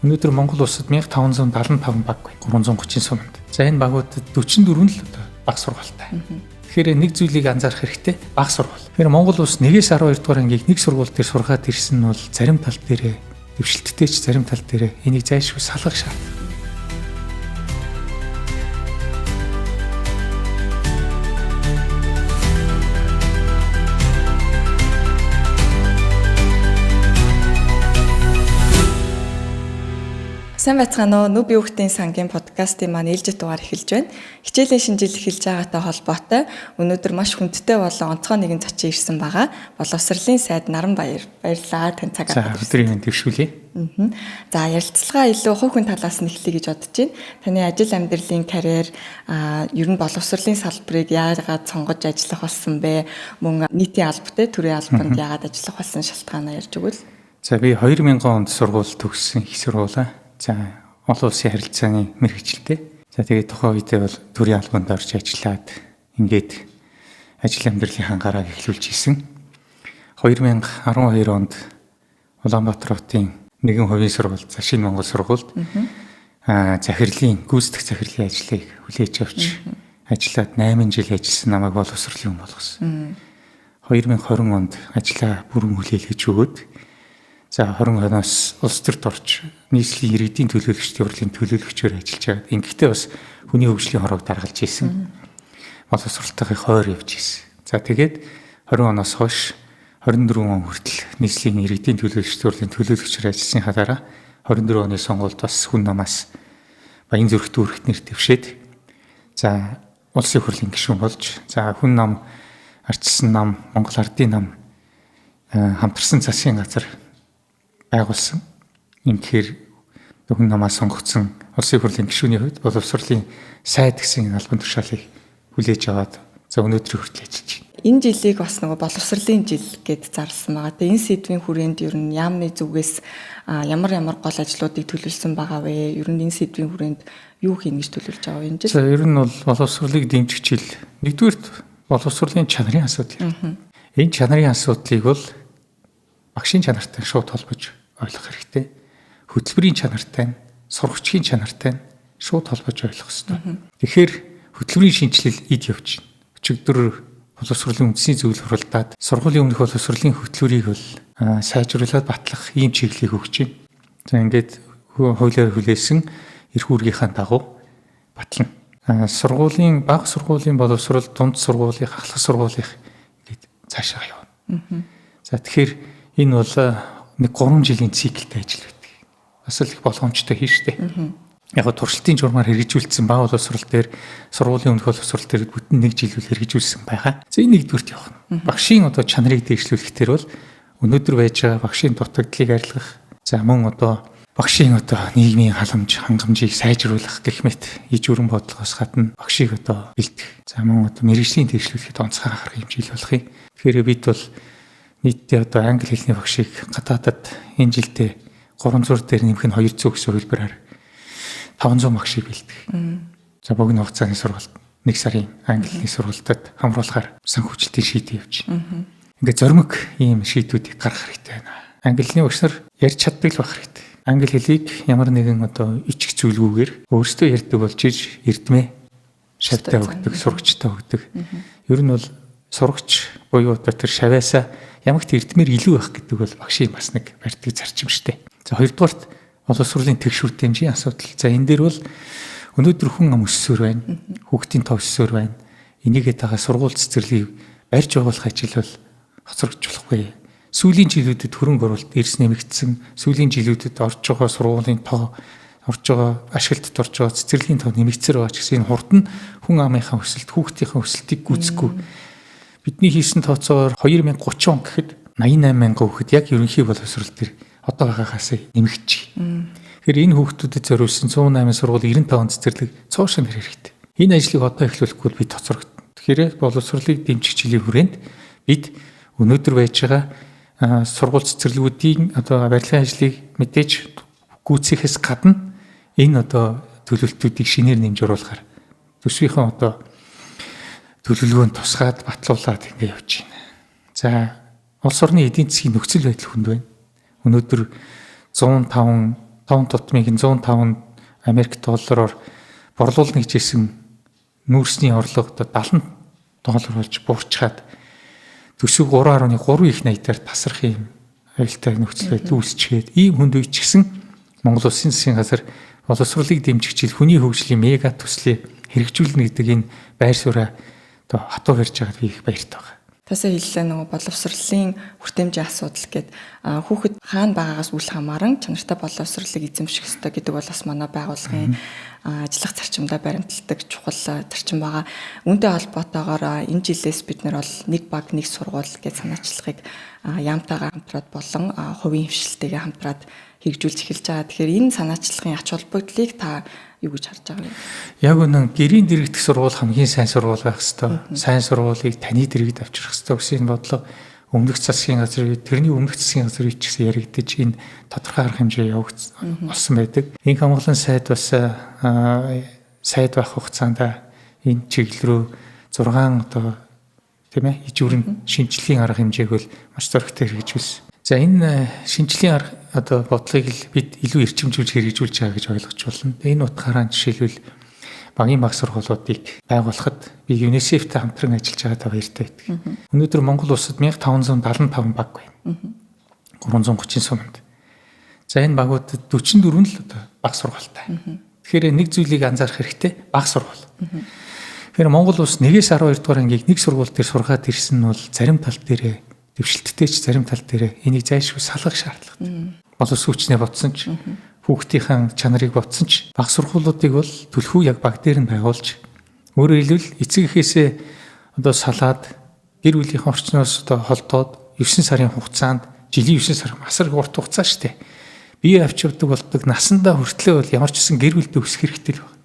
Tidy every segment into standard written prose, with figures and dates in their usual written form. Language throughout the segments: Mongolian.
Өнөөдөр Монгол улсад 1575 баг бай. 330 суманд. За энэ багуудад 44 л одоо баг сургуультай. Тэгэхээр нэг зүйлийг анзаарах хэрэгтэй. Баг сургууль. Тэгэхээр Монгол улс 1-ээс 12 дугаар ангийг нэг сургууль дээр сургаад ирсэн нь бол зарим тал дээрээ дэвшилттэй ч зарим тал дээрээ энийг зайлшгүй салгах шаардлага. Сайн байцгаана уу? Нүб Юухтын сангийн подкастын маань ээлжид дугаар эхэлж байна. Хичээлийн шинэ жил эхэлж байгаатай холбоотой өнөөдөр маш хүндтэй болон онцгой нэгэн зочин ирсэн байгаа. Боловсролын сайд Наран Баяр. Баярлалаа тань цагаар. За өдрийн мэнд дэвшүүлье. За ярилцлага илүү хувь хүн талаас нь эхлэе гэж бодож байна. Таны ажил амьдралын карьер ер нь боловсролын салбарыг яагаад сонгож ажиллах болсон бэ? Мөн нийтийн албатай төрийн албанд яагаад ажиллах болсон шалтгаанаа ярьж өгвөл. За би 2000 онд сургууль төгссөн их сургуулаа. За олон улсын харилцааны мэргэжилтэй. За тэгээд тухайн үедээ бол төрийн албанд орж ажиллаад ингээд ажил амьдралын хангараа эхлүүлж исэн. 2012 онд Улаанбаатар хотын нэгэн хувийн сургууль, за шинэ Монгол сургуульд захирлын гүйцэтгэх захирлын ажлыг хүлээж авч ажиллаад 8 жил ажилласан намайг боловсролын хүн болгосон. 2020 онд ажлаа бүрэн хүлээлгэж өгөөд за 20 оноос улс төрд орж нийслэлийн иргэдийн төлөөлөгчдийн хурлын төлөөлөгчөөр ажиллаж байгаа. Ингэхдээ бас хүний хөгжлийн хорвоог даргалж ийсэн. Боловсролтойгоо хойр явж ийсэн. За тэгээд 20 оноос хойш 24 он хүртэл нийслэлийн иргэдийн төлөөлөгчдийн хурлын төлөөлөгчөөр ажилласны хараараа 24 оны сонгуульд бас хүн намаас Баян зүрх дүүрэгт нэр дэвшээд за улсын хурлын гишүүн болж за хүн нам, ардчилсан нам, Монгол ардын нам хамтарсан засгийн газар байгуулсан. Ингэхээр хүн намаас сонгогдсон улсын хурлын гишүүний хувьд боловсролын сайд гэсэн албан тушаалыг хүлээж аваад за өнөөдөр хүртэл ажиллаж байна. Энэ жилийг бас нөгөө боловсролын жил гэд зарласан байгаа. Тэгээ энэ сэдвийн хүрээнд ер нь яамны зүгээс ямар гол ажлуудыг төлөвлөсөн байгаа вэ? Ер нь энэ сэдвийн хүрээнд юу хийнэ гэж төлөвлөж байгаа вэ? За ер нь бол боловсролыг дэмжих жил нэгдүгээрт боловсролын чанарын асуудал. Энэ чанарын асуудлыг бол багшийн чанартай шууд холбож ойлгох хэрэгтэй. Хөтөлбөрийн чанартай, сургагчийн чанартай шууд холбож ойлгох хэрэгтэй. Тэгэхээр хөтөлбөрийн шинжилэл эд явж байна. Өчигдөр боловсролын үндэсний зөвлөл хуралдаад сургуулийн өмнөх боловсролын хөтөлбөрийг бол сайжруулад батлах ийм чиглэлийг өгч байна. За ингээд хуулиар хүлээсэн эрх үүргийнхаа дагуу батлана. Сургуулийн бага сургуулийн боловсрол, дунд сургуулийн, ахлах сургуулийн ингээд цаашаа явна. За тэгэхээр энэ бол нэг 3 жилийн циклтэй ажил байдаг. Бас л их болгоомжтой хийн штэ. Яг го туршилтын журмаар хэрэгжүүлсэн бага боловсрол дээр сургуулийн өмнөх боловсрол дээр бүтэн 1 жил хэрэгжүүлсэн байгаа. За энэ нэгдүгürt явах. Багшийн одоо чанарыг дэвшлүүлэх төр бол өнөөдөр байж байгаа багшийн дутагдлыг арилгах. За мөн одоо багшийн одоо нийгмийн халамж, хангамжийг сайжруулах гэх мэт иж өрн бодлогоос гадна багшийг одоо бэлтгэх. За мөн одоо мэргэжлийн дэвшлүүлэхэд онцгой анхаарах хэмжээл болохыг. Тэгэхээр бид бол нийтдээ одоо англи хэлний багшийг гадаадад энэ жилдээ 300 дээр нэмэх нь 200 гэсэн хувилбараар 500 багшийг бэлтгэх. За богино хугацааны сургалт 1 сарын англи хэлний сургалтад хамруулахаар санхүүжилтийн шийдэл явж байна. Ингээд зоримог ийм шийдвүүдийг гаргах хэрэгтэй байна. Англи хэлний багш нар ярьж чаддаг л байх хэрэгтэй. Англи хэлийг ямар нэгэн одоо ичих зүйлгүйгээр өөрсдөө ярьдаг болж иж эрдмээ шавьтай өгдөг, сурагчтай өгдөг. Ер нь бол сурагч буюу одоо тэр шавьяасаа ямагт эрдмээр илүү байх гэдэг бол багшийн бас нэг барьдаг зарчим штэ. За хоёрдугаарт боловсролын тэгш хүртээмжийн асуудал. За энэ дээр бол өнөөдөр хүн ам өссөөр байна. Хүүхдийн тоо өссөөр байна. Энийгээ тагаа сургууль цэцэрлийг барьж байгуулах ажил бол хоцрогдож болохгүй. Сүүлийн жилүүдэд хөрөнгө оруулалт эрс нэмэгдсэн. Сүүлийн жилүүдэд орж байгаа сургуулийн тоо, орж байгаа ашиглалтад орж байгаа цэцэрлийн тоо нэмэгдсээр байгаа ч гэсэн энэ хурд нь хүн амынхаа өсөлт, хүүхдийнхээ өсөлтийг гүйцэхгүй. Бидний хийсэн тооцоогоор 2030 он гэхэд 88 мянган хүүхэд яг ерөнхий боловсрол төр одоо байгаагаас нэмэгдэж байна. Тэгэхээр энэ хүүхдүүдэд зориулсан 108 сургууль 95 цэцэрлэг цоошин нэр хэрэгтэй. Энэ ажлыг одоо эхлүүлэхгүй бид тоцрогдно. Тэгэхээр боловсролыг дэмжих жилийн хүрээнд бид өнөөдөр байж байгаа сургууль цэцэрлэгүүдийн одоо барилгын ажлыг мэдээж гүйцэхээс гадна энэ одоо төлөвлөлтүүдийг шинээр нэмж оруулахаар төсвийнхөө одоо төлөвлөгөөнд тусгаад батлуулаад ингэ явж байна. За улс орны эдийн засгийн нөхцөл байдал хүнд байна. Өнөөдөр 105 5 тутмыг 105 Америк доллараар борлуулна гэж хэлсэн нүүрсний орлого одоо $70 болж буурчаад төсөв 3.3 их найдаар тасрах юм аюултай нөхцөл байдал үүсчихэд ийм хүнд үеч гэсэн Монгол Улсын засгийн газар боловсролыг дэмжих хүний хөгжлийн мега төслийг хэрэгжүүлнэ гэдэг энэ байр сууриа одоо хатуу барьж байгаад би их баяртай байгаа. Тасаа хэллээ нөгөө боловсролын хүртээмжийн асуудал гэд хүүхэд хаана байгаагаас үл хамааран чанартай боловсролыг эзэмших ёстой гэдэг бол бас манай байгууллагын ажиллах зарчимдаа баримталдаг чухал зарчим байгаа. Үүнтэй холбоотойгоор энэ жилээс бид нар бол нэг баг нэг сургууль гэж санаачлагыг яамтайгаа хамтраад болон хувийн хвшилтэйгээ хамтраад хэрэгжүүлж эхэлж байгаа. Тэгэхээр энэ санаачлагын ач холбогдлыг та юу гэж харж байгаа вэ? Яг үнэн гэрийн дэрэгдэх сургууль хамгийн сайн сургууль байх ёстой. Сайн сургуулийг таны дэрэгд авчрах ёстой гэсэн бодлого өмнөх засгийн газрын тэрний өмнөх засгийн газрын ч гэсэн яригдж энэ тодорхой арга хэмжээ явагдсан байдаг. Энэ хамгаалан сайд бас сайд байх хугацаанд энэ чиглэл рүү 6 одоо тийм ээ ижүүрэн шинжилгээний арга хэмжээг бол маш зөрөгтэй хэрэгжүүлсэн. За энэ шинжилгээний арга одоо бодлогыг л бид илүү эрчимжүүлж хэрэгжүүлж байгаа гэж ойлгож болно. Энэ утгаараа жишээлбэл багийн баг сургуулиудыг байгуулахад би ЮНИСЕФ-тэй хамтран ажиллаж байгаа баяртай байдаг. Өнөөдөр Монгол улсад 1575 баг байна. 330 суманд. За энэ багуудад 44 л одоо баг сургуультай. Тэгэхээр нэг зүйлийг анзаарах хэрэгтэй баг сургууль. Тэгэхээр Монгол улс 1-ээс 12 дугаар ангийг нэг сургууль дээр сургаад ирсэн нь бол зарим тал дээрээ дэвшилттэй ч зарим тал дээр энийг зайлшгүй салгах шаардлагатай. Боловсруучнээ ботсон ч хүүхдийн чанарыг ботсон ч баг сургуулиудыг бол түлхүү яг баг дээр нь байгуулж өөрөөр хэлбэл эцэг эхээсээ одоо салаад гэр бүлийнхээ орчноос одоо холдоод 9 сарын хугацаанд жилийн 9 сар асар урт хугацаа штэ. Бие авч явдаг болдог насандаа хүртлэе бол ямар ч гэсэн гэр бүлдээ өсөх хэрэгтэй л байна.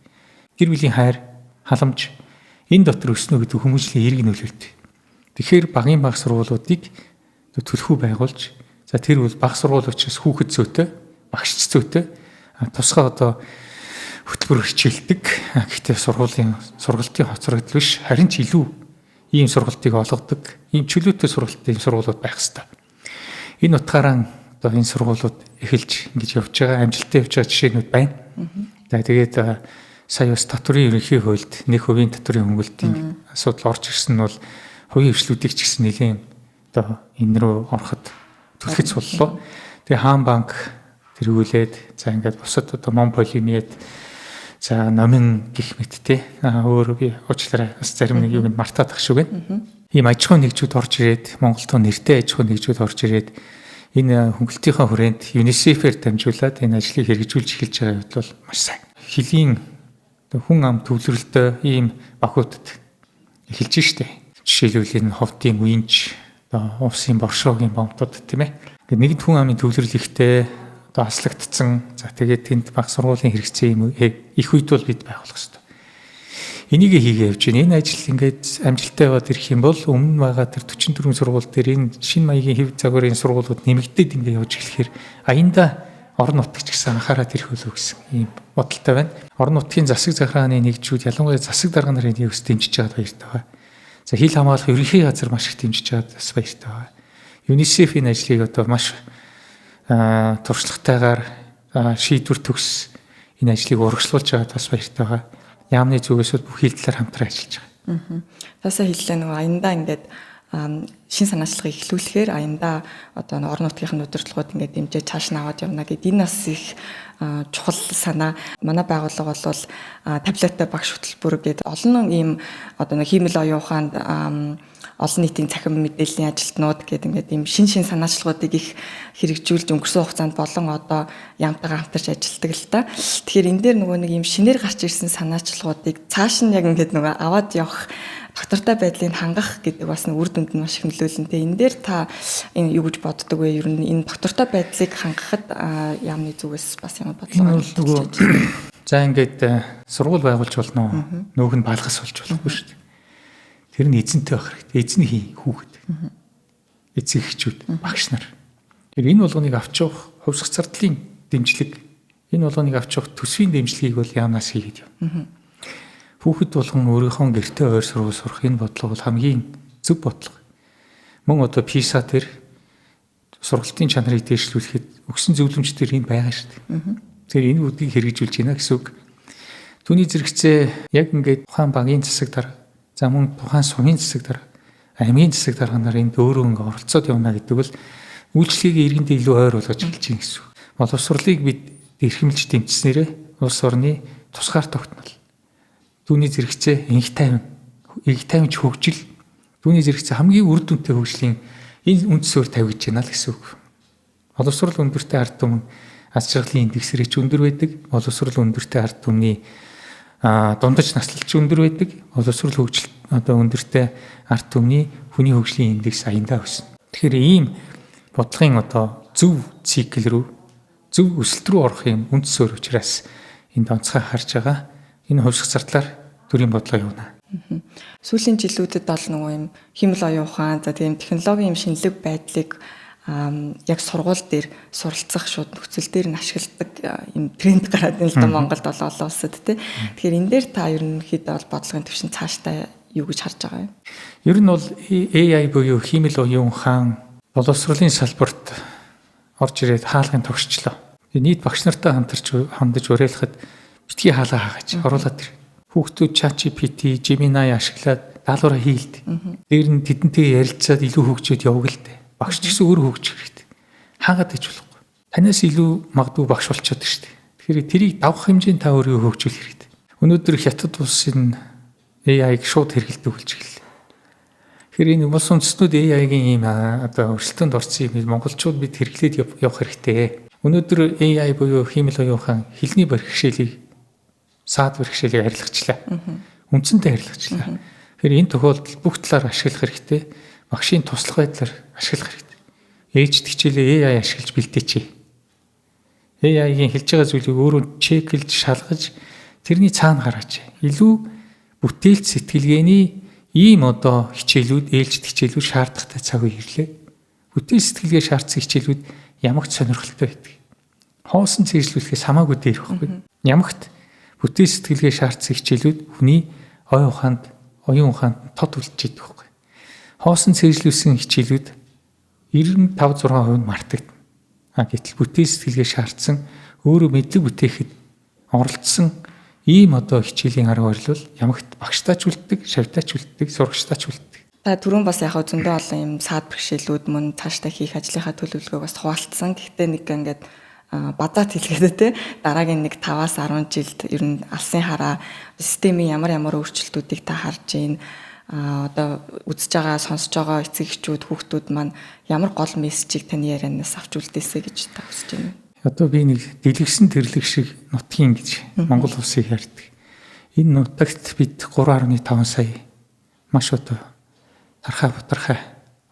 Гэр бүлийн хайр, халамж энэ дотор өснө гэдэг хүмүүжлийн эерэг нөлөөлт. Тэгэхээр багийн баг сургуулиудыг түлхүү байгуулж за тэр бол баг сургууль учраас хүүхэд зүйтэй, багш зүйтэй тусгай одоо хөтөлбөр хичээлдэг. Гэхдээ сургалтын хоцрогдол биш харин ч илүү ийм сургалтыг олгодог, ийм чөлөөтэй сургалтын сургуулиуд байх хэрэгтэй. Энэ утгаараа одоо энэ сургуулиуд эхэлж ингэж явж байгаа, амжилттай явж байгаа жишээнүүд байна. За тэгээд сая бас татврын ерөнхий хуульд 1% татврын хөнгөлтийн асуудал орж ирсэн нь бол хувийн хвшлүүдийг ч гэсэн нэлийн одоо энэ рүү ороход түлхэж боллоо. Тэгээ хаан банк тэргүүлээд за ингээд бусад одоо Монполимед за номин гих мэт те өөр би уучлаарай бас зарим нэг юм мартаад ах шиг байна. Ийм аж ахуйн нэгжүүд орж ирээд Монголд нэртэй аж ахуйн нэгжүүд орж ирээд энэ хөнгөлтийнхаа хүрээнд ЮНИСЕФ-ээр дамжуулаад энэ ажлыг хэрэгжүүлж эхэлж байгаа үед бол маш сайн. Хөлийн хүн ам төвлөрөлтөө ийм багуудад эхэлж штэ. Жишээлбэл энэ ховдын үинч одоо увсын боршоогийн бомтод тийм ээ. Ингээд нэгд хүн амын төвлөрөл ихтэй одоо аслагдсан. За тэгээд тэнд баг сургуулийн хэрэгцээ юм их үед бол бид байгуулах хэрэгтэй. Энийг хийгээ явж байна. Энэ ажил ингээд амжилттай яваад ирэх юм бол өмнө байгаа тэр 44 сургууль дээр энэ шинэ маягийн хэв загварын сургуулиуд нэмэгдээд ингээд явж эхлэхээр аянда орон нутагч гэсэн анхаарал ирэх болов гэсэн ийм бодолтой байна. Орон нутгийн засаг захиргааны нэгжүүд ялангуяа засаг дарга нарын нэгс дэмжиж байгаа баяртай байна. За хил хамгаалах ерөнхий газар маш их дэмжиж байгаа бас баяртай байна. ЮНИСЕФ-ийн ажлыг одоо маш туршлагатайгаар шийдвэр төгс энэ ажлыг урагшлуулж байгаа бас баяртай байна. Яамны зүгээс бүх хил талаар хамтран ажиллаж байгаа. Тасаа хэллээ нөгөө аяндаа ингээд шин санаачлагыг эхлүүлэхээр аяндаа одоо орон нутгийн удирдлагууд ингээд дэмжиж цааш нь аваад явна гэдэг энэ бас их чухал санаа. Манай байгууллага бол таблеттай багш хөтөлбөр гэдэг олон ийм одоо нэг хиймэл оюун ухаанд олон нийтийн цахим мэдээллийн ажилтнууд гэдэг ингээд ийм шин санаачлагуудыг их хэрэгжүүлж өнгөрсөн хугацаанд болон одоо яамтайгаа хамтарч ажилладаг л та. Тэгэхээр энэ дээр нөгөө нэг ийм шинээр гарч ирсэн санаачлагуудыг цааш нь яг ингээд нөгөө аваад явах доктортой байдлыг хангах гэдэг бас нэг үр дүнд нь маш их нөлөөлнөтэй. Энэ дээр та энэ юу гэж боддог вэ? Ер нь энэ доктортой байдлыг хангахад яамны зүгээс бас ямар бодлого байна? За ингээд сургууль байгуулж болно. Нөөх нь балгас болж болохгүй шүү дээ. Тэр нь эзэнтэй байх хэрэгтэй. Эзэн хүүхэд. Эцэг эхчүүд, багш нар. Тэр энэ болгоныг авч явах хувьсах зардлын дэмжлэг, энэ болгоныг авч явах төсвийн дэмжлэгийг бол яамнаас хийгээд явна. Хүүхэд болгон өөрийнхөө гэртээ ойр сургууль сурах энэ бодлого бол хамгийн зөв бодлого. Мөн одоо PISA дээр сургалтын чанарыг дээшлүүлэхэд өгсөн зөвлөмж төр энд байгаа шүү дээ. Тэгэхээр энэ үүдийг хэрэгжүүлж байна гэсэн үг. Түүний зэрэгцээ яг ингээд тухайн багийн засаг дарга, за мөн тухайн сумын засаг дарга, аймгийн засаг дарга нар энд өөрөө ингээд оролцоод явна гэдэг бол үйлчлэгийг иргэндээ илүү ойр болгож хэлж байна гэсэн үг. Боловсролыг бид эрхэмлж дэмжснээрээ улс орны тусгаар тогтнол. Түүний зэрэгцээ энх тайван хөгжил, түүний зэрэгцээ хамгийн үр дүнтэй хөгжлийн энэ үндсөөр тавьж байна л гэсэн үг. Боловсрол өндөртэй ард түмэн аз жаргалын индекс рээч өндөр байдаг. Боловсрол өндөртэй ард түмний дундаж наслалч өндөр байдаг. Боловсрол хөгжил өндөртэй ард түмний хүний хөгжлийн индекс аяндаа өснө. Тэгэхээр ийм бодлогын зөв цикл рүү, зөв өсөлт рүү орох юм үндсөөр учраас энд онцгой харж байгаа. Энэ хувьсах зардлаар төрийн бодлого явна. Сүүлийн жилүүдэд бол нөгөө юм хэмэл оюун ухаан, за тийм технологийн юм шинэлэг байдлыг яг сургууль дээр суралцах шууд нөхцөл дээр нь ашигладаг юм тренд гараад байна л да Монголд бол олон улсад тий. Тэгэхээр энэ дээр та ерөнхийдөө бол бодлогын түвшин цаашдаа юу гэж харж байгаа юм? Ер нь бол AI буюу хэмэл оюун ухаан боловсролын салбарт орж ирээд хаалгын тогшчлоо. Нийт багш нартай хандаж уриалахад битгий хаалга хаагаач оруулаад ир. Хүүхдүүд ChatGPT, Gemini ашиглаад даалгавраа хийлд. Дээр нь тэдэнтэй ярилцаад илүү хөгжөөд яваг л дээ. Багш ч гэсэн өөрөө хөгжих хэрэгтэй. Хаагаад иж болохгүй. Танаас илүү магадгүй багш болчиход шүү дээ. Тэгэхээр тэрийг давах хэмжээнд та өөрөө хөгжүүлэх хэрэгтэй. Өнөөдөр хятад улсын AI-г шууд хэрэгэлдэг болж гэлээ. Тэгэхээр энэ улс үндэстнүүд AI-гийн ийм өрсөлдөөнд орсон юм монголчууд бид хэрэглээд явах хэрэгтэй. Өнөөдөр AI буюу хэмэл оюун ухаан хэлний бэрхшээлийг саад бэрхшээлийг арилгачлаа. Үндсэндээ арилгачлаа. Тэгэхээр энэ тохиолдолд бүх талаар ашиглах хэрэгтэй. Багшийн туслах байдлаар ашиглах хэрэгтэй. Ээлжид хичээлээ AI ашиглаж бэлдээч. AI-гийн хэлж байгаа зүйлийг өөрөө чеклж, шалгаж тэрний цаана гаргаж илүү бүтээлч сэтгэлгээний ийм хичээлүүд, ээлжид хичээлүүд шаардлагатай цаг үе ирлээ. Бүтээл сэтгэлгээ шаардсан хичээлүүд ямагт сонирхолтой байдаг. Хоосон цэжлүүлэхээс хамаагүй дээр байхгүй. Ямагт бүтээл сэтгэлгээ шаардсан хичээлүүд хүний оюун ухаанд тод үлдчихэд байхгүй. Хоосон цэжлүүлсэн хичээлүүд 95-6% мартагдана. Гэтэл бүтээл сэтгэлгээ шаардсан өөрөө мэдлэг бүтээхэд оролцсон ийм хичээлийн арга барил бол ямагт багштаач үлддэг, шавьтаач үлддэг, сурагчтаач үлддэг. Та түрүүн бас яг зөндөө олон юм саад бэрхшээлүүд мөн цаашдаа хийх ажлынхаа төлөвлөгөөг бас хуваалцсан. Гэхдээ нэг ингээд бадаад хэлгээд те дараагийн 5-10 жилд ер нь алсын хараа системийн ямар өөрчлөлтүүдийг та харж байна. Үзэж байгаа, сонсож байгаа эцэг эхчүүд, хүүхдүүд маань ямар гол мессежийг таны ярианаас авч үлдээсэй гэж та хүсэж байна. Би нэг дэлгэсэн тэрлэг шиг нутгийн гэж Монгол улсыг ярьдаг. Энэ нутагт бид 3.5 сая маш тархаа бутархаа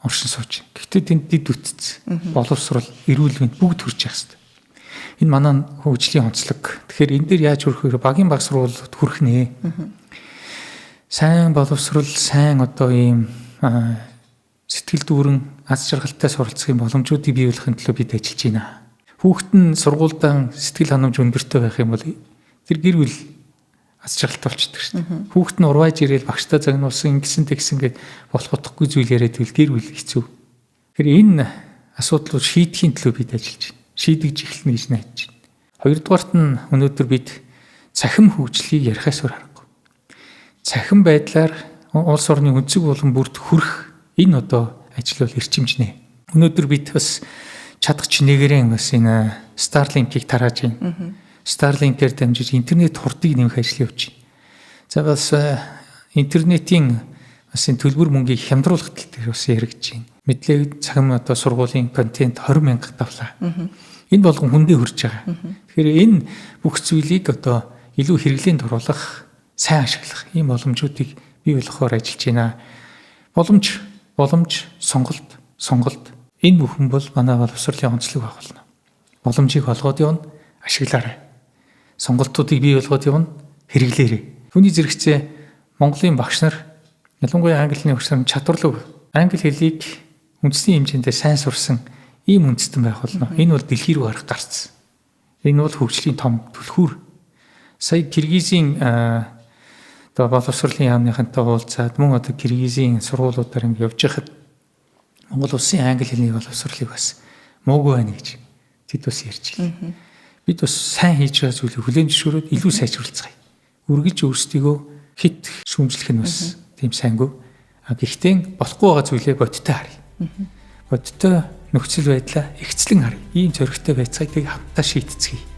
оршин сууж. Гэхдээ тэнд дид үтцсэн. Боловсрол, эрүүл мэнд бүгд хүрч явах хэрэгтэй. Энэ манай хөгжлийн онцлог. Тэгэхээр энэ дээр яаж хүрэх вэ? Багийн баг сургуулиуд хүрэх нэ. Сайн боловсрол, сайн ийм сэтгэл дүүрэн аз жаргалтай суралцахын боломжуудыг бий болгохын төлөө бид ажиллаж байна. Хүүхэд нь сургуультай сэтгэл ханамж өндөртэй байх юм бол тэр гэр бүл аз жаргалтай болчихдог шүү дээ. Хүүхэд нь урвааж ирээл багштай загнуулсан ингэсэн тэгсэн гэд болох утгагүй зүйл яриад байл гэр бүл хэцүү. Тэгэхээр энэ асуудлыг шийдэхин төлөө бид ажиллаж байна. Шийдэж эхэлнэ гэж найдаж байна. Хоёрдугаарт нь өнөөдөр бид цахим хөгжлийг ярихаас өөр аргагүй. Цахим байдлаар улс орны өнцөг болон бүрд хүрэх энэ ажил бол эрчимжнэ. Өнөөдөр бид бас чадах нэгэрэн бас энэ Starlink-ийг тарааж байна. Starlink-ээр дамжиж интернет хурдыг нэмэх ажил явуулж байна. За бас интернетийн бас энэ төлбөр мөнгийг хямдруулах тал дээр бас яригдж байна. Мэдлэг цахим сургуулийн контент 20,000 давлаа. Энэ болгон хүндээ хүрч байгаа. Тэгэхээр энэ бүх зүйлийг илүү хэрэглээнд оруулах, сайн ашиглах ийм боломжуудыг бий болгохоор ажиллаж байна. Боломж, сонголт энэ бүхэн бол манай боловсролын онцлог байх болно. Боломжийг олгоод явна, ашиглаарай. Сонголтуудыг бий болгоод явна, хэрэглээрэй. Түүний зэрэгцээ Монголын багш нар ялангуяа англи хэлний багш нар чадварлаг англи хэлийг үндэсний хэмжээндээ сайн сурсан ийм үндэстэн байх болно. Энэ бол дэлхий рүү харах гарц. Энэ бол хөгжлийн том түлхүүр. Сая Киргизийн боловсролын яамныхантай уулзаад мөн Киргизийн сургуулиудаар ингэ явж байхад Монгол улсын англи хэлний боловсролыг бас муугүй байна гэж тэд бас ярьж байна. бид бас сайн хийж байгаа зүйлийг хүлээн зөвшөөрөөд илүү сайжруулцгаая. Үргэлж өөрсдийгөө хит шүүмжлэх нь бас тийм сайнгүй. Гэхдээ болохгүй байгаа зүйлээ бодтой харъя. Бодтой нөхцөл байдлаа ихцлэн харъя. Ийм зөрөгтэй байцгааг хамтдаа шийдэцгээе.